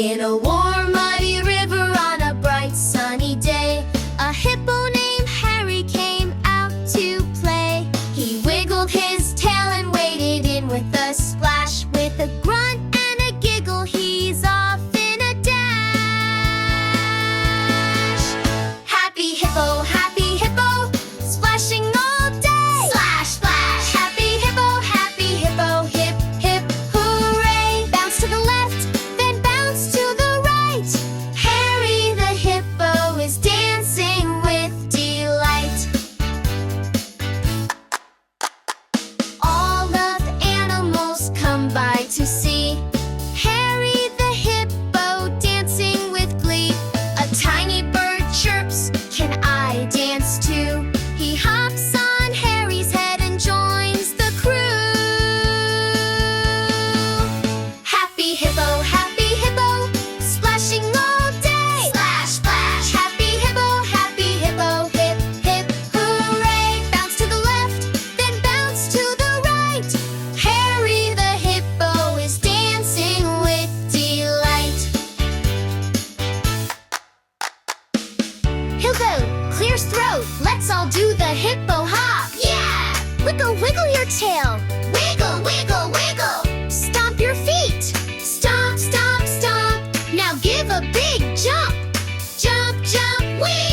In a warm, muddy river on a bright, sunny day, a hippo named Harry came out to play. He wiggled his tail and waded in with a splash. With a grunt and a giggle, he's off in a dash. Happy hippo, splashing all day. Splash, splash. Happy hippo, hip, hip, hooray. Bounce to the left, then bounce to the right. Harry the hippo is dancing with delight. All of the animals come by to see Harry the hippo dancing with glee. A tiny bird chirps, "Can I dance too?" He hops on Harry's head and joins the crew. Happy hippo, splashing all day. Splash, splash. Happy hippo, hip, hip, hooray. Bounce to the left, then bounce to the right. Harry the hippo is dancing with delight. He'll go, clears throat. Let's all do the hippo hop. Yeah! Wiggle, wiggle your tail. Wiggle, wiggle, wiggle. Stomp your feet. Stomp, stomp, stomp. Now give a big jump. Jump, jump, whee!